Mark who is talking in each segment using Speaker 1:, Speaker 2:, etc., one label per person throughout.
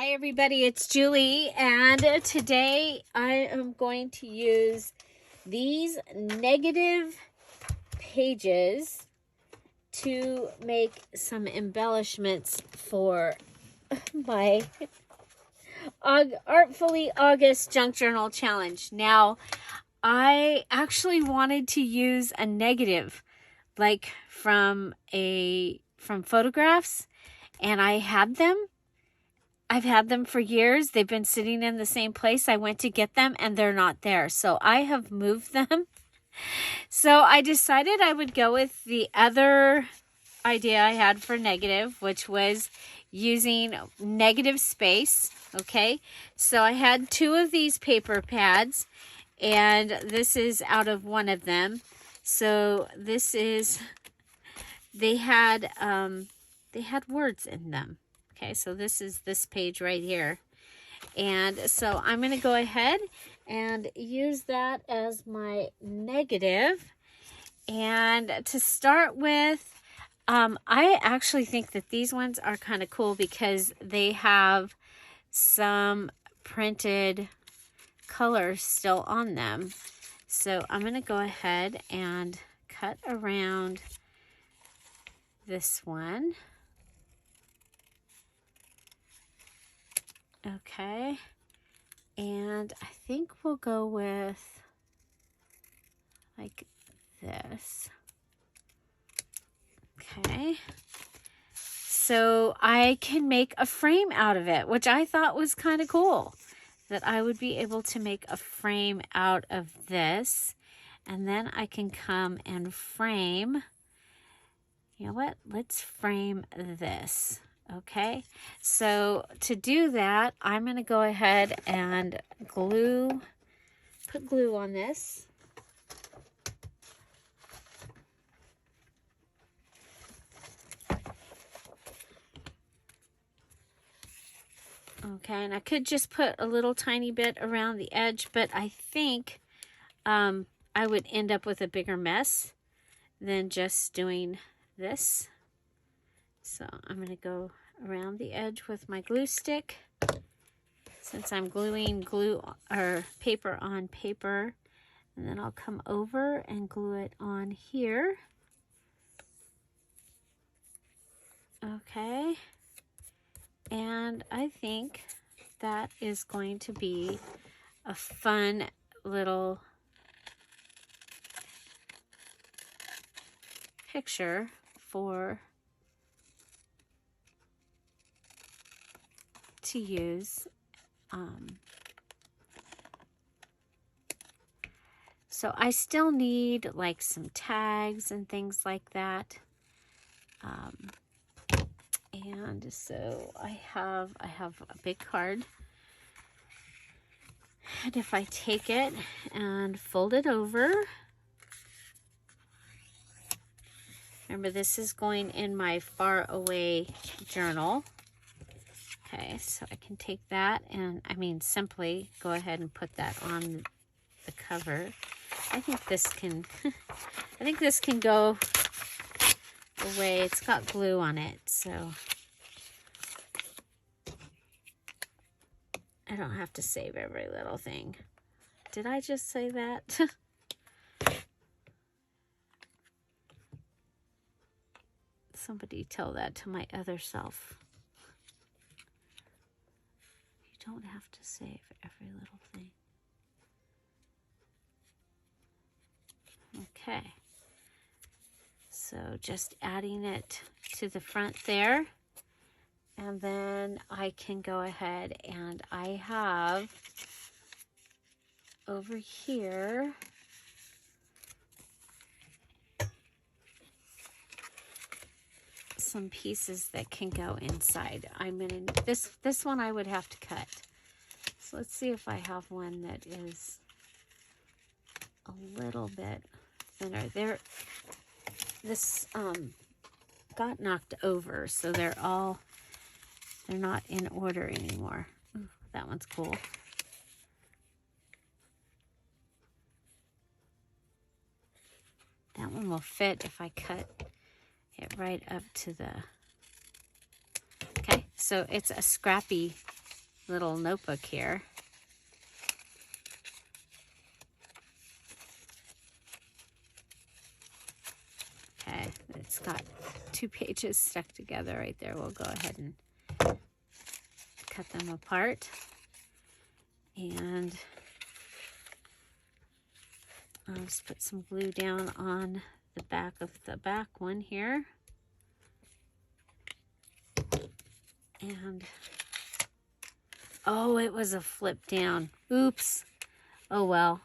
Speaker 1: Hi everybody, it's Julie, and today I am going to use these negative pages to make some embellishments for my Artfully August Junk Journal Challenge. Now, I actually wanted to use a negative, like from photographs, and I had them. I've had them for years. They've been sitting in the same place. I went to get them and they're not there. So I have moved them. So I decided I would go with the other idea I had for negative, which was using negative space. Okay. So I had two of these paper pads and this is out of one of them. So this is, they had words in them. Okay, so this is this page right here. And so I'm going to go ahead and use that as my negative. And to start with, I actually think that these ones are kind of cool because they have some printed colors still on them. So I'm going to go ahead and cut around this one. Okay, and I think we'll go with like this. Okay, so I can make a frame out of it, which I thought was kind of cool, that I would be able to make a frame out of this, and then I can come and frame, you know what, let's frame this. Okay, so to do that, I'm going to go ahead and put glue on this. Okay, and I could just put a little tiny bit around the edge, but I think I would end up with a bigger mess than just doing this. So I'm going to go around the edge with my glue stick, since I'm gluing paper on paper, and then I'll come over and glue it on here. Okay, and I think that is going to be a fun little picture to use. So I still need like some tags and things like that. And so I have a big card. And if I take it and fold it over, remember this is going in my far away journal. Okay, so I can take that and, simply go ahead and put that on the cover. I think this can, go away. It's got glue on it, so I don't have to save every little thing. Did I just say that? Somebody tell that to my other self. Don't have to save every little thing. Okay, so just adding it to the front there, and then I can go ahead and I have over here some pieces that can go inside. This one I would have to cut. So let's see if I have one that is a little bit thinner. This got knocked over, so they're not in order anymore. Ooh, that one's cool. That one will fit if I cut it right up to the... Okay, so it's a scrappy little notebook here. Okay, it's got 2 pages stuck together right there. We'll go ahead and cut them apart. And I'll just put some glue down on the back of the back one here. And, oh, it was a flip down. Oops. Oh, well.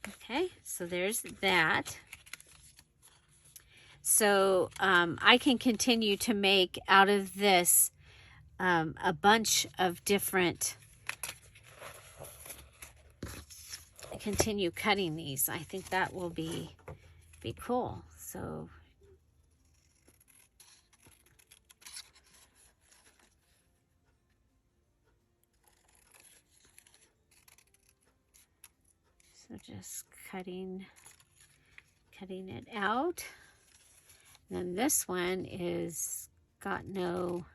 Speaker 1: Okay, so there's that. So I can continue to make out of this a bunch of different, continue cutting these. I think that will be cool. So just cutting it out. And then this one is got no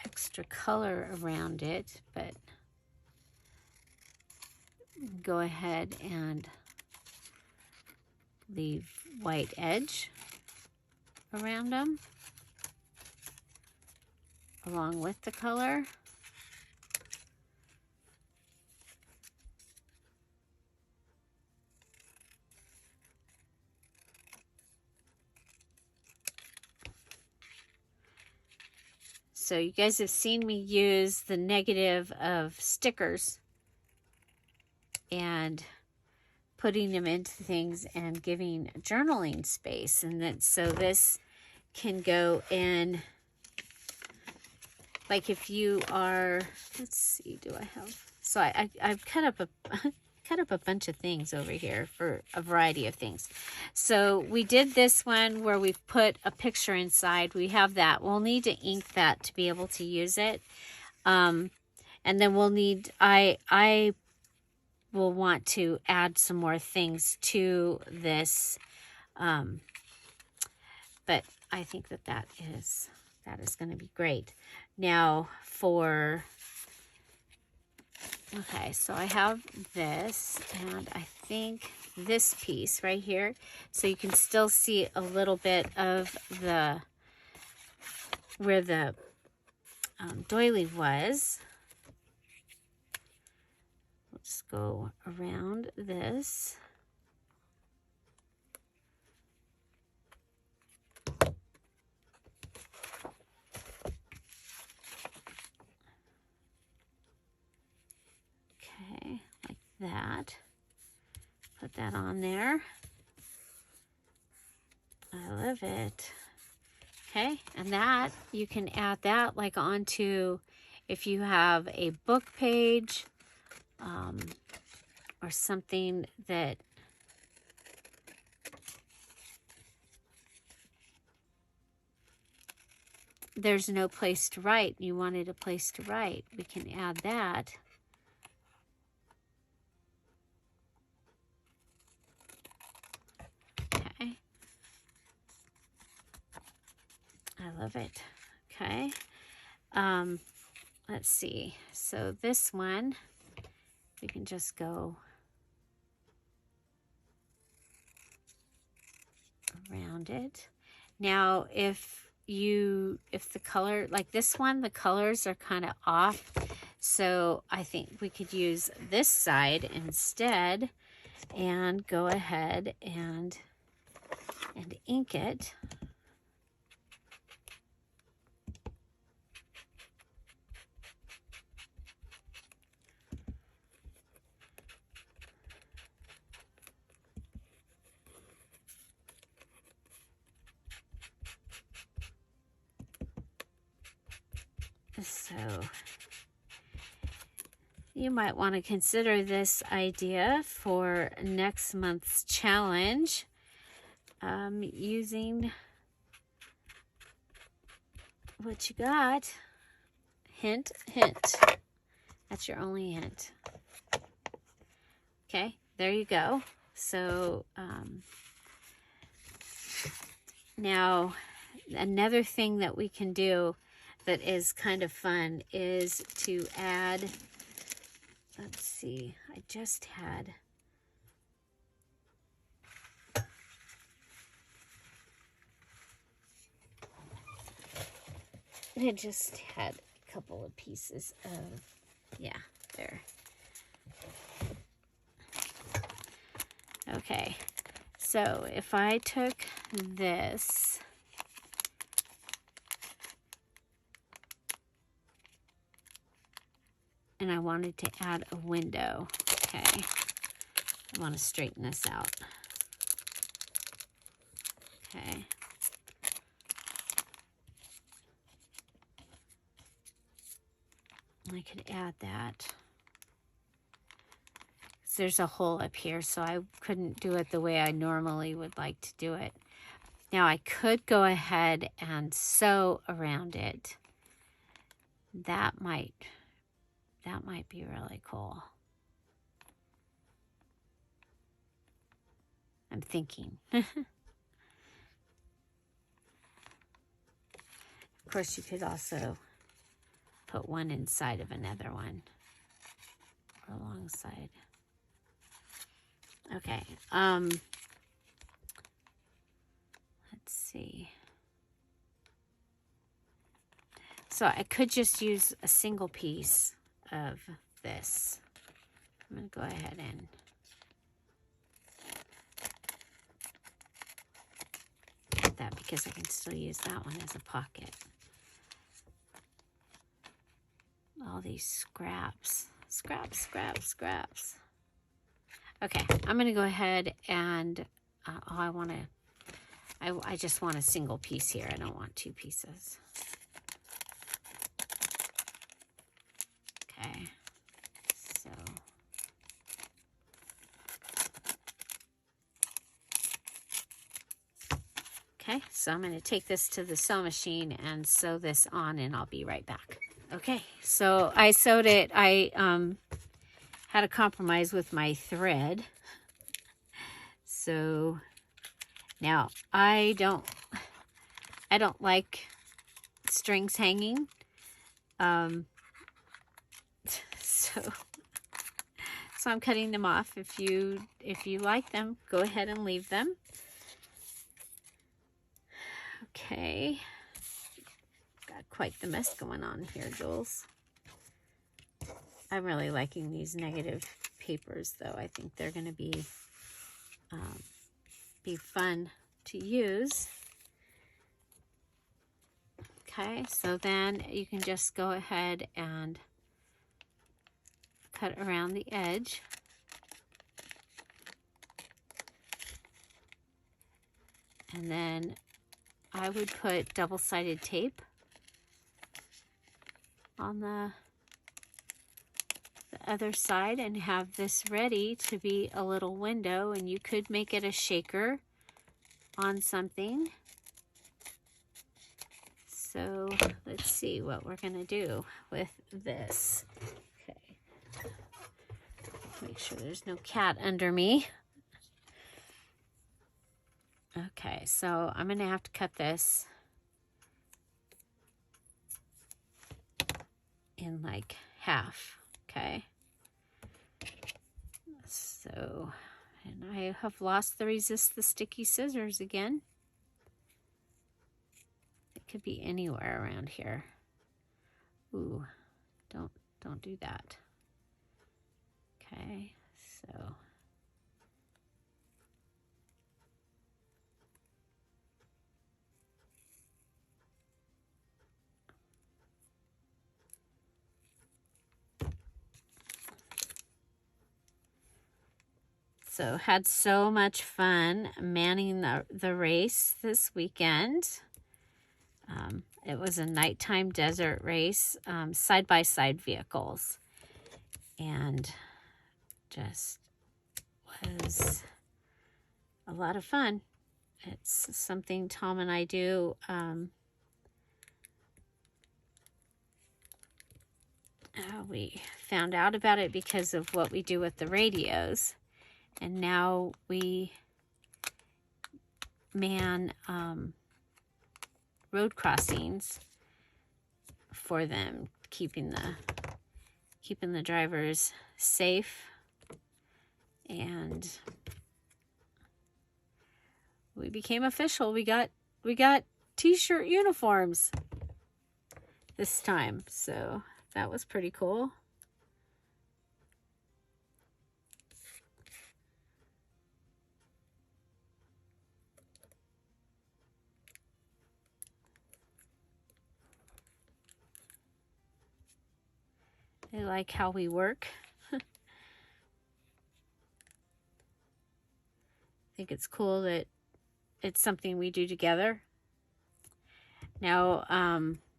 Speaker 1: extra color around it, but go ahead and leave white edge around them along with the color. So you guys have seen me use the negative of stickers and putting them into things and giving journaling space. And then so this can go in, like if you are, let's see, do I have, so I've cut up a bunch of things over here for a variety of things. So we did this one where we've put a picture inside. We have that. We'll need to ink that to be able to use it. And then we'll need, I will want to add some more things to this. But I think that is going to be great. Now for, okay, so I have this, and I think this piece right here, so you can still see a little bit of the, where the doily was. Let's go around this. Okay, like that. Put that on there. I love it. Okay, and that, you can add that like onto, if you have a book page, or something that there's no place to write, you wanted a place to write, we can add that. Okay. I love it. Okay. Let's see. So this one, we can just go around it. Now, if the color, like this one, the colors are kind of off, so I think we could use this side instead and go ahead and ink it. So you might want to consider this idea for next month's challenge, using what you got. Hint, hint. That's your only hint. Okay, there you go. So now another thing that we can do, that is kind of fun is to add, let's see, I just had, a couple of pieces of, yeah, there. Okay, so if I took this, and I wanted to add a window, okay, I want to straighten this out, okay. I could add that. There's a hole up here, so I couldn't do it the way I normally would like to do it. Now I could go ahead and sew around it. That might be really cool. I'm thinking. Of course, you could also put one inside of another one, or alongside. Okay, let's see. So I could just use a single piece of this. I'm going to go ahead and get that because I can still use that one as a pocket. All these scraps. Scraps, scraps, scraps. Okay, I'm going to go ahead and, I just want a single piece here. I don't want two pieces. Okay, so. Okay, so I'm going to take this to the sew machine and sew this on, and I'll be right back. Okay, so I sewed it. I had a compromise with my thread. So now I don't like strings hanging. So I'm cutting them off. If you like them, go ahead and leave them. Okay. Got quite the mess going on here, Jules. I'm really liking these negative papers, though. I think they're going to be fun to use. Okay, so then you can just go ahead and cut around the edge. And then I would put double-sided tape on the other side and have this ready to be a little window, and you could make it a shaker on something. So let's see what we're going to do with this. Okay. Make sure there's no cat under me. Okay, so I'm going to have to cut this in like half, okay? So, and I have lost the resist the sticky scissors again. It could be anywhere around here. Ooh, don't do that. Okay, so. So had so much fun manning the race this weekend. It was a nighttime desert race, side-by-side vehicles. And just was a lot of fun. It's something Tom and I do. We found out about it because of what we do with the radios. And now we man road crossings for them, keeping the drivers safe. And we became official. We got t-shirt uniforms this time, so that was pretty cool. They like how we work. I think it's cool that it's something we do together. Now,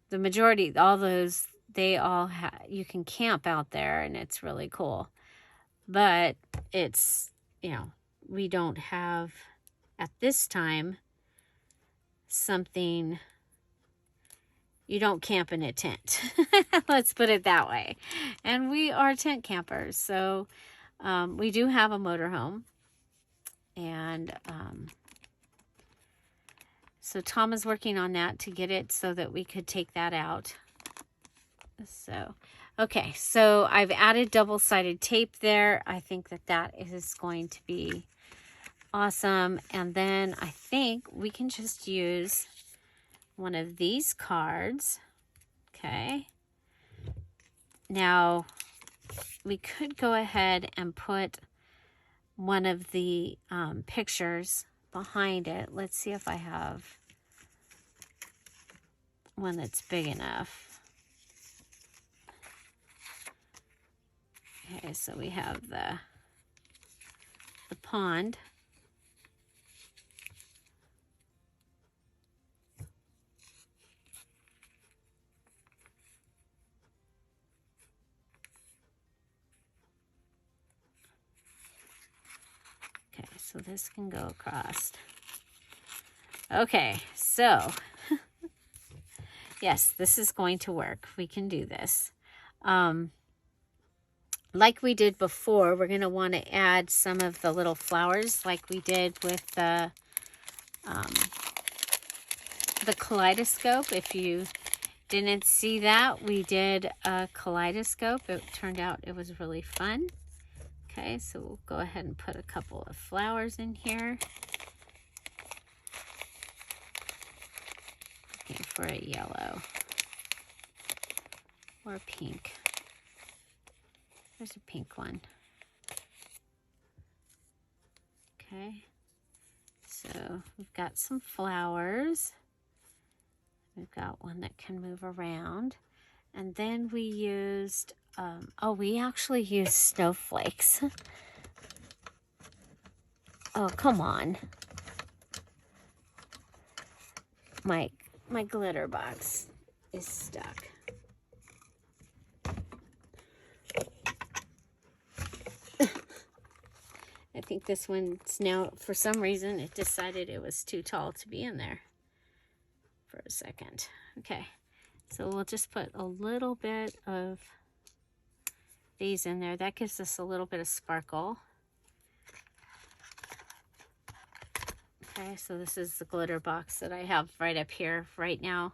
Speaker 1: the majority, all those, they all have, you can camp out there, and it's really cool. But it's, you know, we don't have, at this time, something, you don't camp in a tent. Let's put it that way. And we are tent campers. So we do have a motorhome. And so Tom is working on that to get it so that we could take that out. So, okay. So I've added double-sided tape there. I think that is going to be awesome. And then I think we can just use one of these cards. Okay. Now, we could go ahead and put one of the pictures behind it. Let's see if I have one that's big enough. Okay, so we have the pond. Okay, so this can go across. Okay, so yes, this is going to work. We can do this. Like we did before, we're going to want to add some of the little flowers like we did with the kaleidoscope. If you didn't see that, we did a kaleidoscope. It turned out it was really fun. Okay, so we'll go ahead and put a couple of flowers in here. Looking for a yellow or pink. There's a pink one. Okay, so we've got some flowers. We've got one that can move around. And then we used, we actually used snowflakes. Oh, come on. My glitter box is stuck. I think this one's now, for some reason, it decided it was too tall to be in there for a second. Okay, so we'll just put a little bit of these in there. That gives us a little bit of sparkle. Okay, so this is the glitter box that I have right up here right now.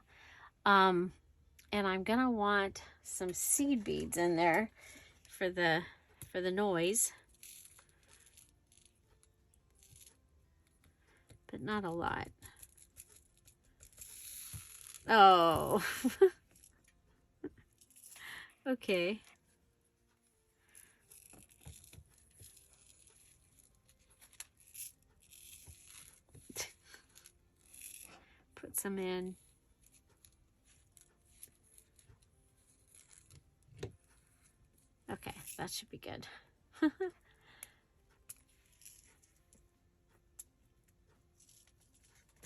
Speaker 1: And I'm gonna want some seed beads in there for the noise. But not a lot. Oh. Okay. Put some in. Okay, that should be good.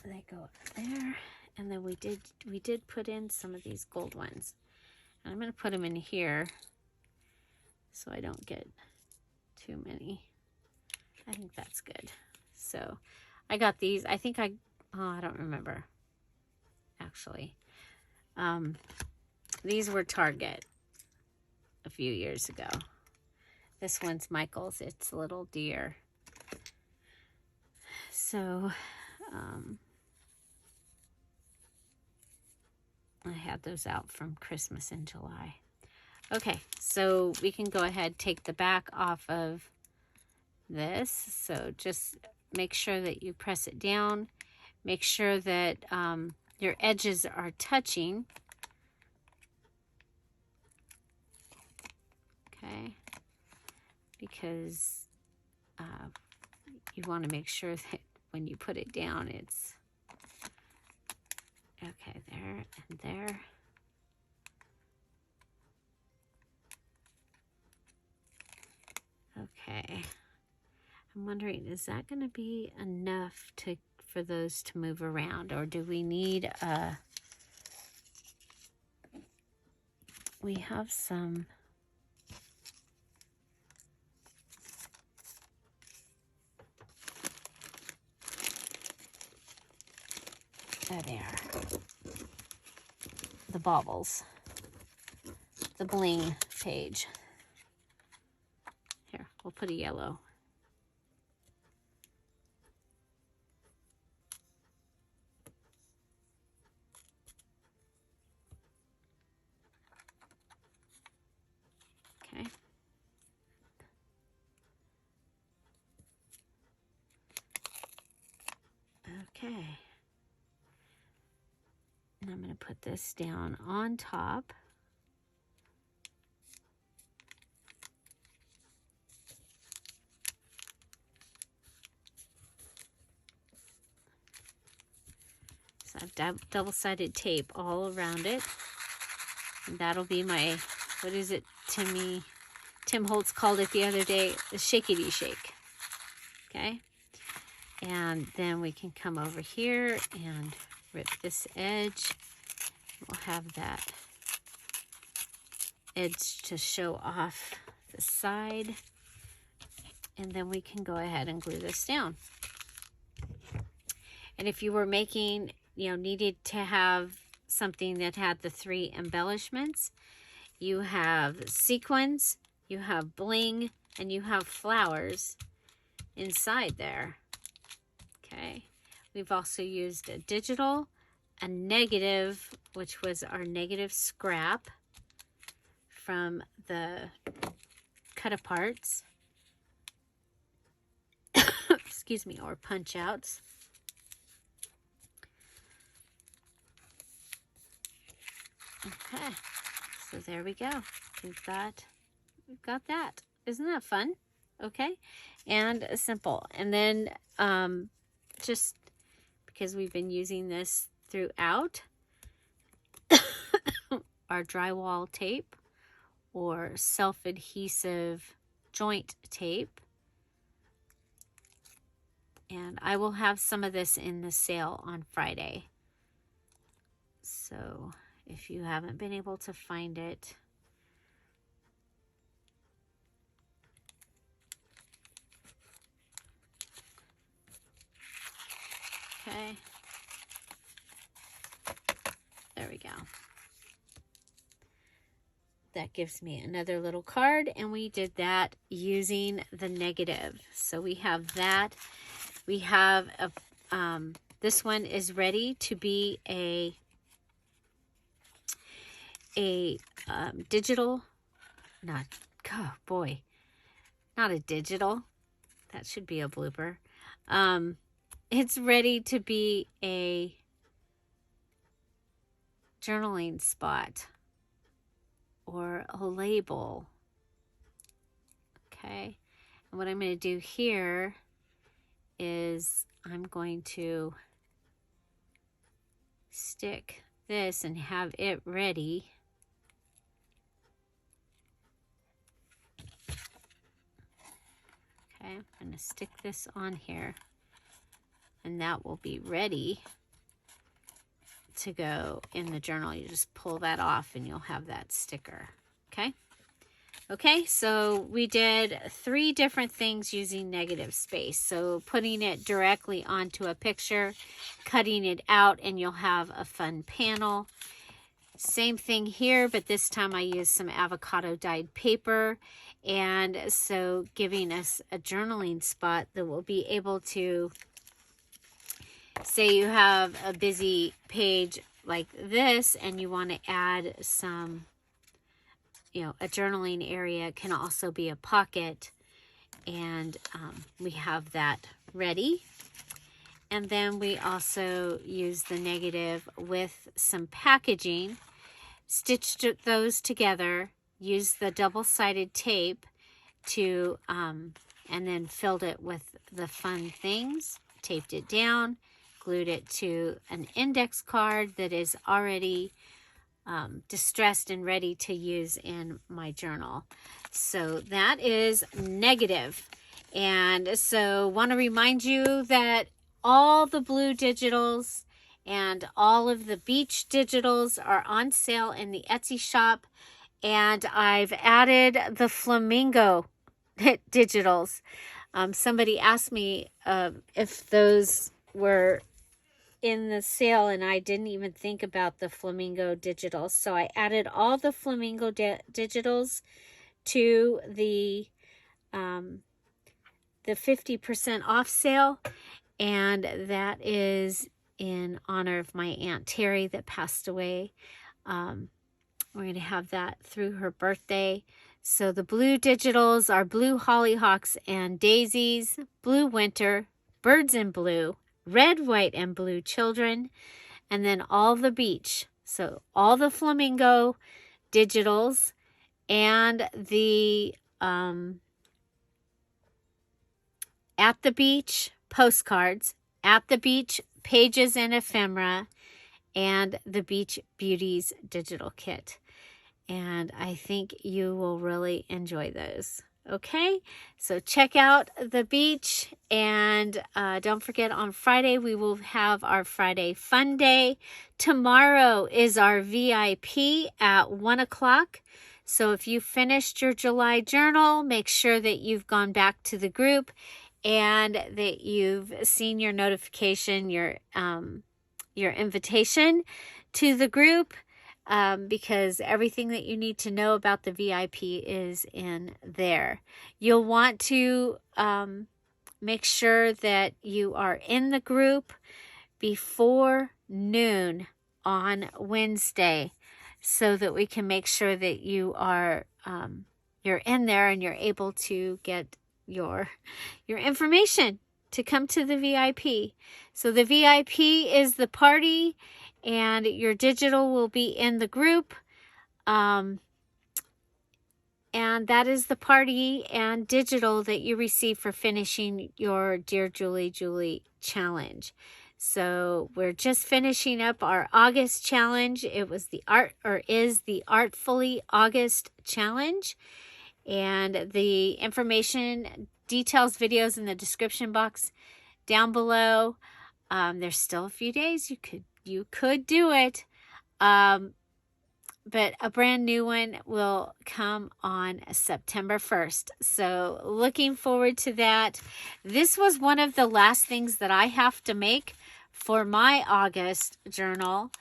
Speaker 1: They go up there, and then we did put in some of these gold ones, and I'm going to put them in here so I don't get too many. I think that's good. So I got these. I think I don't remember actually. These were Target a few years ago. This one's Michael's. It's a little deer. So I had those out from Christmas in July. Okay, so we can go ahead, take the back off of this. So just make sure that you press it down. Make sure that your edges are touching. Okay, because you want to make sure that when you put it down, it's okay there and there. Okay, I'm wondering, is that going to be enough for those to move around, or do we need we have some there, the baubles, the bling page. Here, we'll put a yellow. Okay. Okay. And I'm going to put this down on top. So I've double-sided tape all around it. And that'll be my, what is it, Tim Holtz called it the other day, the shakety shake. Okay. And then we can come over here and rip this edge. We'll have that edge to show off the side. And then we can go ahead and glue this down. And if you were making, needed to have something that had the 3 embellishments, you have sequins, you have bling, and you have flowers inside there. Okay. We've also used a digital, a negative, which was our negative scrap from the cut-aparts. Excuse me, or punch-outs. Okay, so there we go. We've got that. Isn't that fun? Okay, and simple. And then just because we've been using this throughout, our drywall tape or self-adhesive joint tape. And I will have some of this in the sale on Friday. So if you haven't been able to find it, okay, there we go. That gives me another little card, and we did that using the negative. So we have that. We have a this one is ready to be a digital, not a digital. That should be a blooper. It's ready to be a journaling spot or a label. Okay, and what I'm going to do here is I'm going to stick this and have it ready. Okay, I'm going to stick this on here, and that will be ready to go in the journal. You just pull that off and you'll have that sticker. Okay. Okay, so we did 3 different things using negative space. So putting it directly onto a picture, cutting it out, and you'll have a fun panel. Same thing here, but this time I used some avocado dyed paper, and so giving us a journaling spot that will be able to, say you have a busy page like this and you want to add some, you know, a journaling area, it can also be a pocket. And we have that ready. And then we also use the negative with some packaging, stitched those together, used the double-sided tape to, and then filled it with the fun things, taped it down, glued it to an index card that is already distressed and ready to use in my journal. So that is negative. And so want to remind you that all the blue digitals and all of the beach digitals are on sale in the Etsy shop. And I've added the flamingo digitals. Somebody asked me if those were in the sale, and I didn't even think about the flamingo digitals. So I added all the flamingo digitals to the 50% off sale, and that is in honor of my Aunt Terry that passed away. We're going to have that through her birthday. So the blue digitals are blue hollyhocks and daisies, blue winter, birds in blue, red, white, and blue children, and then all the beach. So all the flamingo digitals and the at the beach postcards, at the beach pages and ephemera, and the Beach Beauties digital kit. And I think you will really enjoy those. Okay, so check out the beach, and don't forget, on Friday we will have our Friday Fun Day. Tomorrow is our VIP at 1 o'clock. So if you finished your July journal, make sure that you've gone back to the group and that you've seen your notification, your invitation to the group. Because everything that you need to know about the VIP is in there. You'll want to make sure that you are in the group before noon on Wednesday, so that we can make sure that you are you're in there and you're able to get your information to come to the VIP. So the VIP is the party, and your digital will be in the group. And that is the party and digital that you receive for finishing your Dear Julie Julie challenge. So we're just finishing up our August challenge. It was is the Artfully August challenge. And the information, details, videos in the description box down below. There's still a few days you could do it. But a brand new one will come on September 1st. So looking forward to that. This was one of the last things that I have to make for my August journal.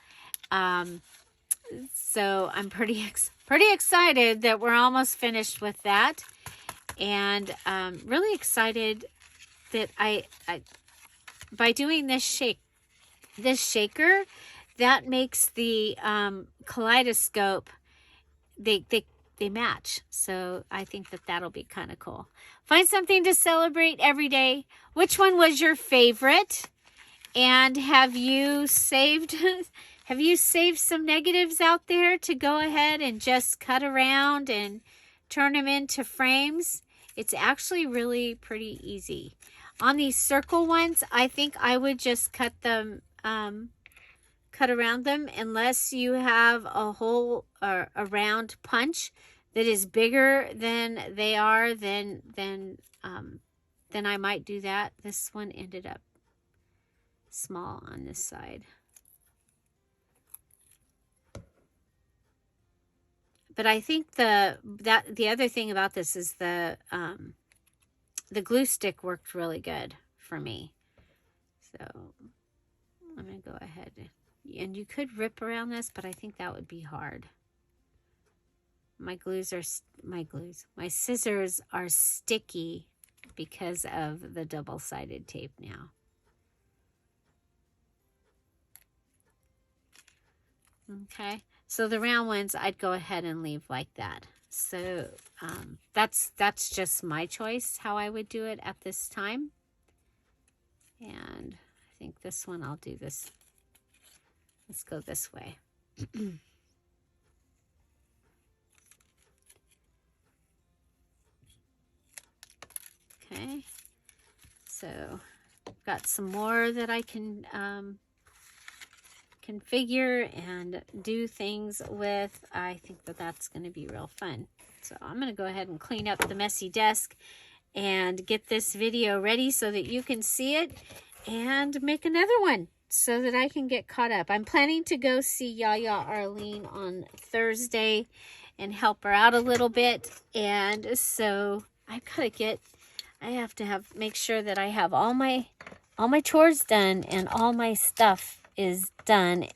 Speaker 1: So I'm pretty excited that we're almost finished with that. And really excited that I by doing this shaker, that makes the kaleidoscope, they match. So I think that that'll be kind of cool. Find something to celebrate every day. Which one was your favorite? And have you saved some negatives out there to go ahead and just cut around and turn them into frames? It's actually really pretty easy. On these circle ones, I think I would just cut them, cut around them, unless you have a whole a round punch that is bigger than they are. Then I might do that. This one ended up small on this side. But I think the other thing about this is the glue stick worked really good for me. So I'm going to go ahead. And you could rip around this, but I think that would be hard. My scissors are sticky because of the double-sided tape now. Okay, so the round ones I'd go ahead and leave like that. So that's just my choice how I would do it at this time. And I think this one I'll do this. Let's go this way. Okay, so got some more that I can configure and do things with. I think that that's going to be real fun. So I'm going to go ahead and clean up the messy desk and get this video ready so that you can see it and make another one so that I can get caught up. I'm planning to go see Yaya Arlene on Thursday and help her out a little bit. And so I have to make sure that I have all my chores done and all my stuff is done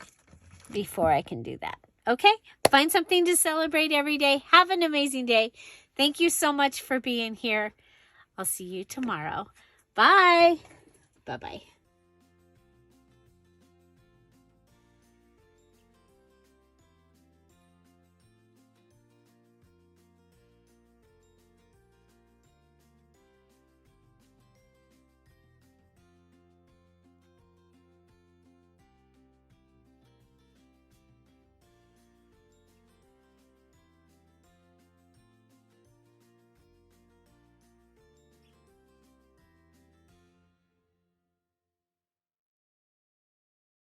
Speaker 1: before I can do that. Okay? Find something to celebrate every day. Have an amazing day. Thank you so much for being here. I'll see you tomorrow. Bye. Bye-bye.